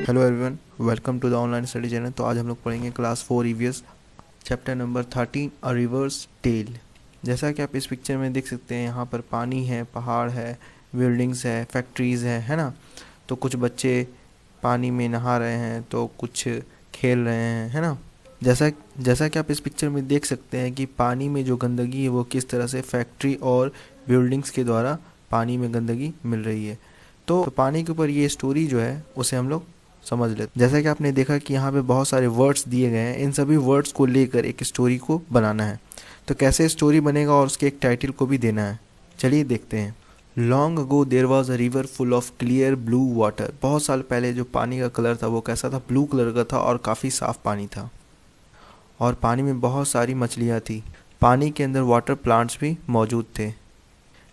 Hello everyone, welcome to the online study channel. तो आज हम लोग पढ़ेंगे class 4 EVS chapter number 13 a river's tale. जैसा कि आप इस पिक्चर में देख सकते हैं, यहाँ पर पानी है, पहाड़ है, बिल्डिंग्स है, फैक्ट्रीज़ है ना। तो कुछ बच्चे पानी में नहा रहे हैं तो कुछ खेल रहे हैं, है ना। जैसा जैसा कि आप इस पिक्चर में देख सकते हैं कि पानी में जो गंदगी है वो किस तरह से फैक्ट्री और बिल्डिंग्स के द्वारा पानी में गंदगी मिल रही है। तो पानी के ऊपर ये स्टोरी जो है उसे हम लोग समझ लेते। जैसा कि आपने देखा कि यहाँ पे बहुत सारे वर्ड्स दिए गए हैं, इन सभी वर्ड्स को लेकर एक स्टोरी को बनाना है। तो कैसे स्टोरी बनेगा और उसके एक टाइटल को भी देना है, चलिए देखते हैं। Long ago there was a river full of clear blue water. बहुत साल पहले जो पानी का कलर था वो कैसा था, ब्लू कलर का था और काफ़ी साफ पानी था। और पानी में बहुत सारी मछलियाँ थी। पानी के अंदर वाटर प्लांट्स भी मौजूद थे।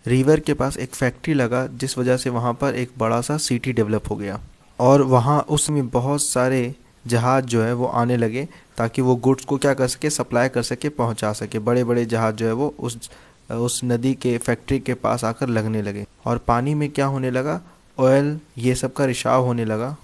रिवर के पास एक फैक्ट्री लगा, जिस वजह से वहाँ पर एक बड़ा सा सिटी डेवलप हो गया। और वहाँ उसमें बहुत सारे जहाज़ जो है वो आने लगे, ताकि वो गुड्स को क्या कर सके, सप्लाई कर सके, पहुँचा सके। बड़े बड़े जहाज़ जो है वो उस नदी के फैक्ट्री के पास आकर लगने लगे। और पानी में क्या होने लगा, ऑयल ये सब का रिसाव होने लगा।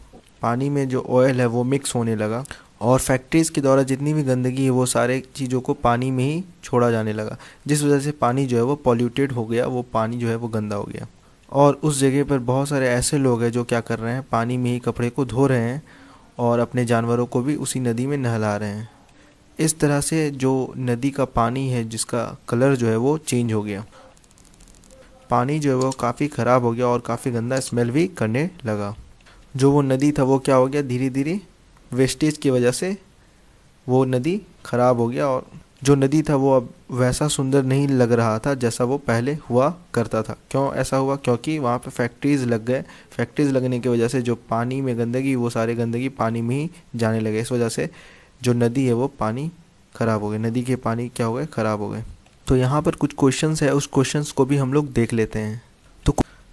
पानी में जो ऑयल है वो मिक्स होने लगा और फैक्ट्रीज़ के द्वारा जितनी भी गंदगी है वो सारे चीज़ों को पानी में ही छोड़ा जाने लगा, जिस वजह से पानी जो है वो पॉल्यूटेड हो गया, वो पानी जो है वो गंदा हो गया। और उस जगह पर बहुत सारे ऐसे लोग हैं जो क्या कर रहे हैं, पानी में ही कपड़े को धो रहे हैं और अपने जानवरों को भी उसी नदी में नहला रहे हैं। इस तरह से जो नदी का पानी है जिसका कलर जो है वो चेंज हो गया। पानी जो है वो काफ़ी ख़राब हो गया और काफ़ी गंदा स्मेल भी करने लगा। जो वो नदी था वो क्या हो गया, धीरे धीरे वेस्टेज की वजह से वो नदी ख़राब हो गया। और जो नदी था वो अब वैसा सुंदर नहीं लग रहा था जैसा वो पहले हुआ करता था। क्यों ऐसा हुआ, क्योंकि वहाँ पे फैक्ट्रीज़ लग गए। फैक्ट्रीज़ लगने की वजह से जो पानी में गंदगी, वो सारे गंदगी पानी में ही जाने लगे। इस वजह से जो नदी है वो पानी ख़राब हो गए, नदी के पानी क्या हो गए, ख़राब हो गए। तो यहाँ पर कुछ क्वेश्चंस है, उस क्वेश्चंस को भी हम लोग देख लेते हैं।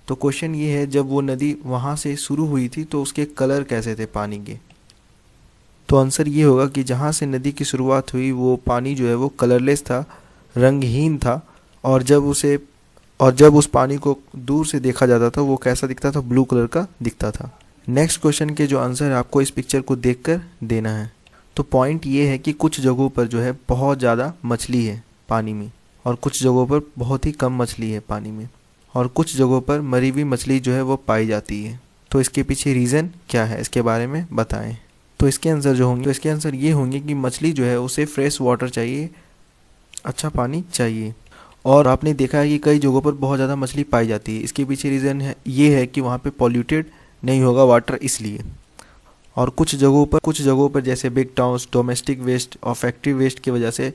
तो क्वेश्चन ये है, जब वो नदी वहाँ से शुरू हुई थी तो उसके कलर कैसे थे पानी के। तो आंसर ये होगा कि जहाँ से नदी की शुरुआत हुई वो पानी जो है वो कलरलेस था, रंगहीन था। और जब उस पानी को दूर से देखा जाता था वो कैसा दिखता था, ब्लू कलर का दिखता था। नेक्स्ट क्वेश्चन के जो आंसर है आपको इस पिक्चर को देखकर देना है। तो पॉइंट ये है कि कुछ जगहों पर जो है बहुत ज़्यादा मछली है पानी में, और कुछ जगहों पर बहुत ही कम मछली है पानी में, और कुछ जगहों पर मरी हुई मछली जो है वो पाई जाती है। तो इसके पीछे रीज़न क्या है, इसके बारे में बताएं। तो इसके आंसर ये होंगे कि मछली जो है उसे फ्रेश वाटर चाहिए, अच्छा पानी चाहिए। और आपने देखा है कि कई जगहों पर बहुत ज़्यादा मछली पाई जाती है। इसके पीछे रीज़न है ये है कि वहाँ पे पॉल्यूटेड नहीं होगा वाटर, इसलिए। और कुछ जगहों पर जैसे बिग टाउन्स, डोमेस्टिक वेस्ट और फैक्ट्री वेस्ट की वजह से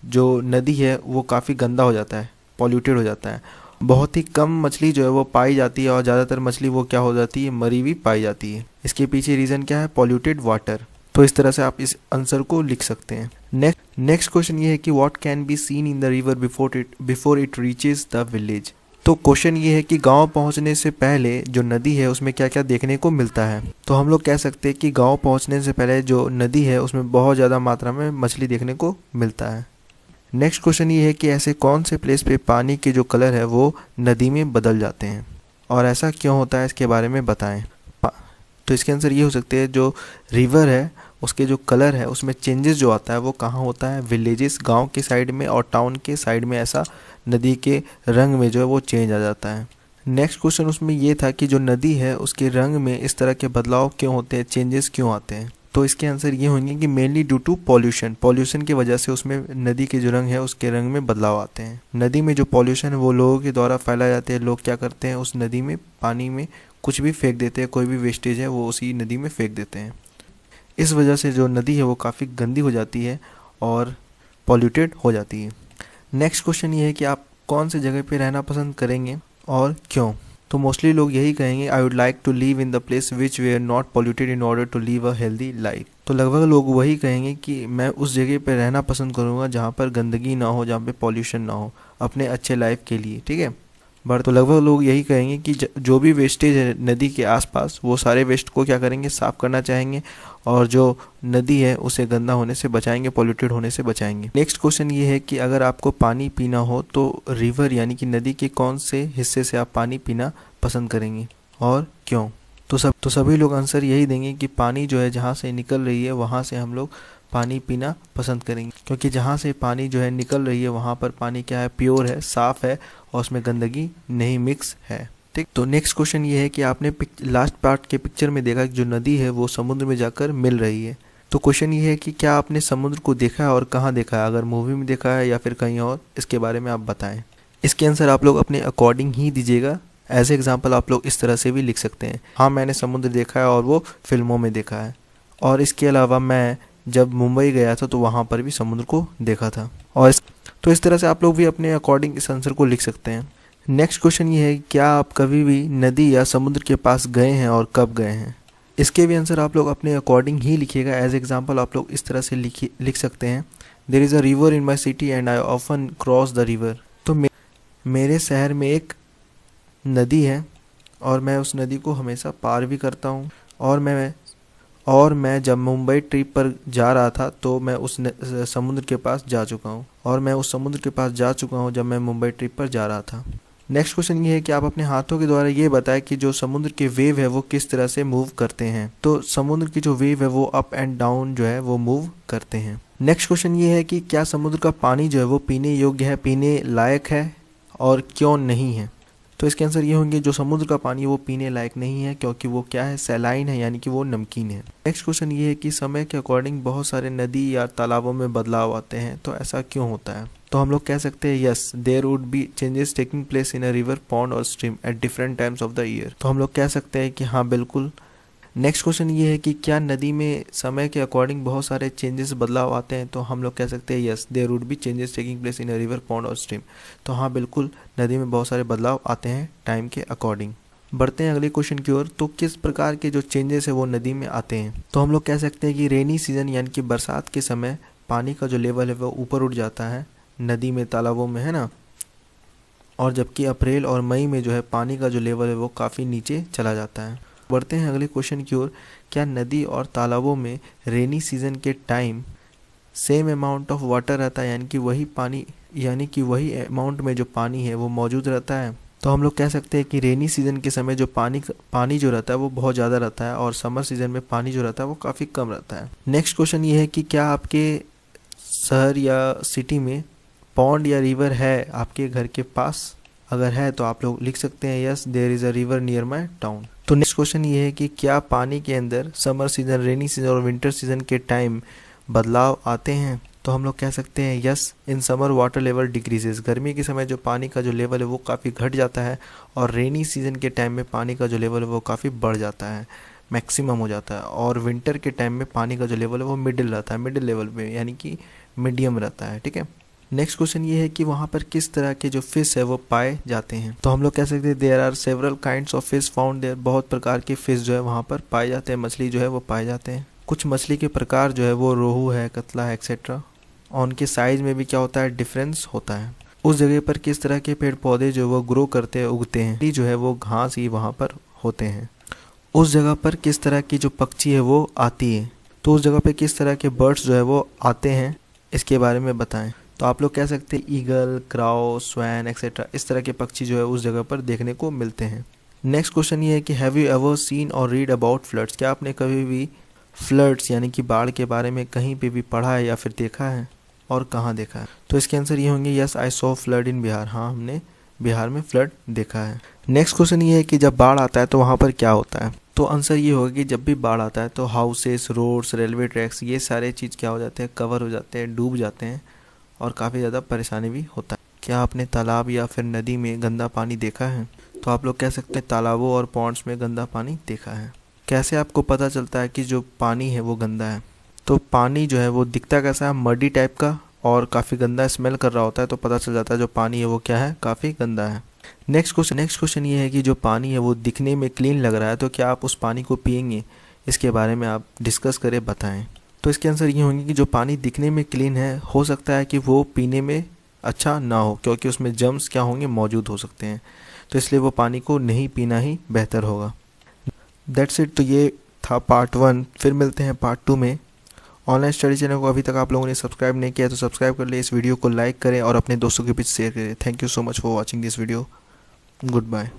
जो नदी है वो काफ़ी गंदा हो जाता है, पॉल्यूटेड हो जाता है। बहुत ही कम मछली जो है वो पाई जाती है और ज़्यादातर मछली वो क्या हो जाती है, मरी हुई पाई जाती है। इसके पीछे रीज़न क्या है, पॉल्यूटेड वाटर। तो इस तरह से आप इस आंसर को लिख सकते हैं। नेक्स्ट क्वेश्चन ये है कि what can be seen in the river before it reaches the village. तो क्वेश्चन ये है कि गांव पहुंचने से पहले जो नदी है उसमें क्या क्या देखने को मिलता है। तो हम लोग कह सकते हैं कि गांव पहुंचने से पहले जो नदी है उसमें बहुत ज़्यादा मात्रा में मछली देखने को मिलता है। नेक्स्ट क्वेश्चन ये है कि ऐसे कौन से प्लेस पे पानी के जो कलर है वो नदी में बदल जाते हैं, और ऐसा क्यों होता है इसके बारे में बताएं। तो इसके आंसर ये हो सकते हैं, जो रिवर है उसके जो कलर है उसमें चेंजेस जो आता है वो कहाँ होता है, विलेजेस, गांव के साइड में और टाउन के साइड में ऐसा नदी के रंग में जो है वो चेंज आ जाता है। नेक्स्ट क्वेश्चन उसमें ये था कि जो नदी है उसके रंग में इस तरह के बदलाव क्यों होते हैं, चेंजेस क्यों आते हैं। तो इसके आंसर ये होंगे कि मेनली ड्यू टू पॉल्यूशन की वजह से उसमें नदी के जो रंग है उसके रंग में बदलाव आते हैं। नदी में जो पॉल्यूशन है वो लोगों के द्वारा फैलाए जाते हैं। लोग क्या करते हैं, उस नदी में पानी में कुछ भी फेंक देते हैं, कोई भी वेस्टेज है वो उसी नदी में फेंक देते हैं। इस वजह से जो नदी है वो काफ़ी गंदी हो जाती है और पॉल्यूटेड हो जाती है। नेक्स्ट क्वेश्चन ये है कि आप कौन से जगह पे रहना पसंद करेंगे और क्यों। तो मोस्टली लोग यही कहेंगे, I would like to live in the place which we are not polluted in order to live a healthy life. तो लगभग लोग वही कहेंगे कि मैं उस जगह पे रहना पसंद करूँगा जहाँ पर गंदगी ना हो, जहाँ पे पॉल्यूशन ना हो, अपने अच्छे लाइफ के लिए, ठीक है। बट तो लगभग लोग यही कहेंगे कि जो भी वेस्टेज है नदी के आसपास वो सारे वेस्ट को क्या करेंगे, साफ़ करना चाहेंगे, और जो नदी है उसे गंदा होने से बचाएंगे, पॉल्यूटेड होने से बचाएंगे। नेक्स्ट क्वेश्चन ये है कि अगर आपको पानी पीना हो तो रिवर यानी कि नदी के कौन से हिस्से से आप पानी पीना पसंद करेंगे और क्यों। तो सभी लोग आंसर यही देंगे कि पानी जो है जहाँ से निकल रही है वहाँ से हम लोग पानी पीना पसंद करेंगे, क्योंकि जहाँ से पानी जो है निकल रही है वहाँ पर पानी क्या है, प्योर है, साफ़ है और उसमें गंदगी नहीं मिक्स है। ठीक, तो नेक्स्ट क्वेश्चन ये है कि आपने लास्ट पार्ट के पिक्चर में देखा कि जो नदी है वो समुद्र में जाकर मिल रही है। तो क्वेश्चन ये है कि क्या आपने समुद्र को देखा है और कहाँ देखा है, अगर मूवी में देखा है या फिर कहीं और, इसके बारे में आप बताएं। इसके आंसर आप लोग अपने अकॉर्डिंग ही दीजिएगा। एज एग्जाम्पल आप लोग इस तरह से भी लिख सकते हैं, हाँ मैंने समुद्र देखा है और वो फिल्मों में देखा है, और इसके अलावा मैं जब मुंबई गया था तो वहाँ पर भी समुद्र को देखा था। और तो इस तरह से आप लोग भी अपने अकॉर्डिंग इस आंसर को लिख सकते हैं। नेक्स्ट क्वेश्चन ये है, क्या आप कभी भी नदी या समुद्र के पास गए हैं और कब गए हैं। इसके भी आंसर आप लोग अपने अकॉर्डिंग ही लिखिएगा। एज एग्जाम्पल आप लोग इस तरह से लिख सकते हैं, there is a river in my city and I often cross the river. तो मेरे शहर में एक नदी है और मैं उस नदी को हमेशा पार भी करता हूँ, और मैं जब मुंबई ट्रिप पर जा रहा था तो मैं उस समुद्र के पास जा चुका हूँ, और मैं उस समुद्र के पास जा चुका हूँ जब मैं मुंबई ट्रिप पर जा रहा था। नेक्स्ट क्वेश्चन ये है कि आप अपने हाथों के द्वारा ये बताएं कि जो समुद्र के वेव है वो किस तरह से मूव करते हैं। तो समुद्र की जो वेव है वो अप एंड डाउन जो है वो मूव करते हैं। नेक्स्ट क्वेश्चन ये है कि क्या समुद्र का पानी जो है वो पीने योग्य है, पीने लायक है, और क्यों नहीं है। तो इसके आंसर ये होंगे, जो समुद्र का पानी वो पीने लायक नहीं है क्योंकि वो क्या है, सैलाइन है, यानी कि वो नमकीन है। नेक्स्ट क्वेश्चन ये है कि समय के अकॉर्डिंग बहुत सारे नदी या तालाबों में बदलाव आते हैं, तो ऐसा क्यों होता है। तो हम लोग कह सकते हैं yes, there would be changes taking place in a river, pond और stream at different times of the year. तो हम लोग कह सकते हैं कि हाँ बिल्कुल। नेक्स्ट क्वेश्चन ये है कि क्या नदी में समय के अकॉर्डिंग बहुत सारे चेंजेस बदलाव आते हैं। तो हम लोग कह सकते हैं yes, there would be changes taking place in a river, pond और स्ट्रीम। तो हाँ बिल्कुल, नदी में बहुत सारे बदलाव आते हैं टाइम के अकॉर्डिंग। बढ़ते हैं अगले क्वेश्चन की ओर। तो किस प्रकार के जो चेंजेस है वो नदी में आते हैं। तो हम लोग कह सकते हैं कि रेनी सीजन यानी कि बरसात के समय पानी का जो लेवल है वो ऊपर उठ जाता है नदी में, तालाबों में, है ना। और जबकि अप्रैल और मई में जो है पानी का जो लेवल है वो काफ़ी नीचे चला जाता है। बढ़ते हैं अगले क्वेश्चन की ओर। क्या नदी और तालाबों में रेनी सीजन के time same amount of water रहता है, यानी कि वही अमाउंट में जो पानी है वो मौजूद रहता है। तो हम लोग कह सकते हैं कि रेनी सीजन के समय जो पानी जो रहता है वो बहुत ज़्यादा रहता है, और समर सीजन में पानी जो रहता है वो काफ़ी कम रहता है। नेक्स्ट क्वेश्चन ये है कि क्या आपके शहर या सिटी में पॉन्ड या रिवर है आपके घर के पास। अगर है तो आप लोग लिख सकते हैं yes, there is a river near my town. तो नेक्स्ट क्वेश्चन ये है कि क्या पानी के अंदर समर सीजन, रेनी सीजन और विंटर सीजन के टाइम बदलाव आते हैं। तो हम लोग कह सकते हैं yes, in summer water level decreases. गर्मी के समय जो पानी का जो लेवल है वो काफ़ी घट जाता है, और रेनी सीजन के टाइम में पानी का जो लेवल है वो काफ़ी बढ़ जाता है, मैक्सिमम हो जाता है। और विंटर के टाइम में पानी का जो लेवल है वो मिडिल रहता है, मिडिल लेवल पे, यानी कि मीडियम रहता है। ठीक है। नेक्स्ट क्वेश्चन ये है कि वहाँ पर किस तरह के जो फिश है वो पाए जाते हैं। तो हम लोग कह सकते हैं there are several kinds of fish found there. बहुत प्रकार के फिश जो है वहाँ पर पाए जाते हैं, मछली जो है वो पाए जाते हैं। कुछ मछली के प्रकार जो है वो रोहू है, कतला है, एक्सेट्रा। और उनके साइज में भी क्या होता है, डिफरेंस होता है। उस जगह पर किस तरह के पेड़ पौधे जो वो ग्रो करते हैं, उगते हैं, जो है वो घास ही वहाँ पर होते हैं। उस जगह पर किस तरह की जो पक्षी है वो आती है। तो उस जगह पर किस तरह के बर्ड्स जो है वो आते हैं, इसके बारे में बताएं। तो आप लोग कह सकते हैं ईगल, क्राउ, स्वैन एक्सेट्रा, इस तरह के पक्षी जो है उस जगह पर देखने को मिलते हैं। नेक्स्ट क्वेश्चन ये है कि हैव यू एवर सीन और रीड अबाउट फ्लड्स। क्या आपने कभी भी फ्लड्स यानी कि बाढ़ के बारे में कहीं पे भी पढ़ा है या फिर देखा है, और कहाँ देखा है। तो इसके आंसर ये होंगे यस, आई सॉ फ्लड इन बिहार। हाँ, हमने बिहार में फ्लड देखा है। नेक्स्ट क्वेश्चन ये है कि जब बाढ़ आता है तो वहाँ पर क्या होता है। तो आंसर ये होगा कि जब भी बाढ़ आता है तो हाउसेस, रोड्स, रेलवे ट्रैक्स, ये सारे चीज़ क्या हो जाते हैं, कवर हो जाते हैं, डूब जाते हैं, और काफ़ी ज़्यादा परेशानी भी होता है। क्या आपने तालाब या फिर नदी में गंदा पानी देखा है। तो आप लोग कह सकते हैं तालाबों और पॉन्ड्स में गंदा पानी देखा है। कैसे आपको पता चलता है कि जो पानी है वो गंदा है। तो पानी जो है वो दिखता कैसा है, मडी टाइप का, और काफ़ी गंदा स्मेल कर रहा होता है, तो पता चल जाता है जो पानी है वो क्या है, काफ़ी गंदा है। नेक्स्ट क्वेश्चन ये है कि जो पानी है वो दिखने में क्लीन लग रहा है, तो क्या आप उस पानी को पिएंगे। इसके बारे में आप डिस्कस करें, बताएं। तो इसके आंसर ये होंगे कि जो पानी दिखने में क्लीन है, हो सकता है कि वो पीने में अच्छा ना हो, क्योंकि उसमें जर्म्स क्या होंगे, मौजूद हो सकते हैं। तो इसलिए वो पानी को नहीं पीना ही बेहतर होगा। That's it. तो ये था पार्ट 1। फिर मिलते हैं पार्ट 2 में। ऑनलाइन स्टडी चैनल को अभी तक आप लोगों ने सब्सक्राइब नहीं किया तो सब्सक्राइब कर ले, इस वीडियो को लाइक करें और अपने दोस्तों के बीच शेयर करें। Thank you so much for watching this video. Good bye.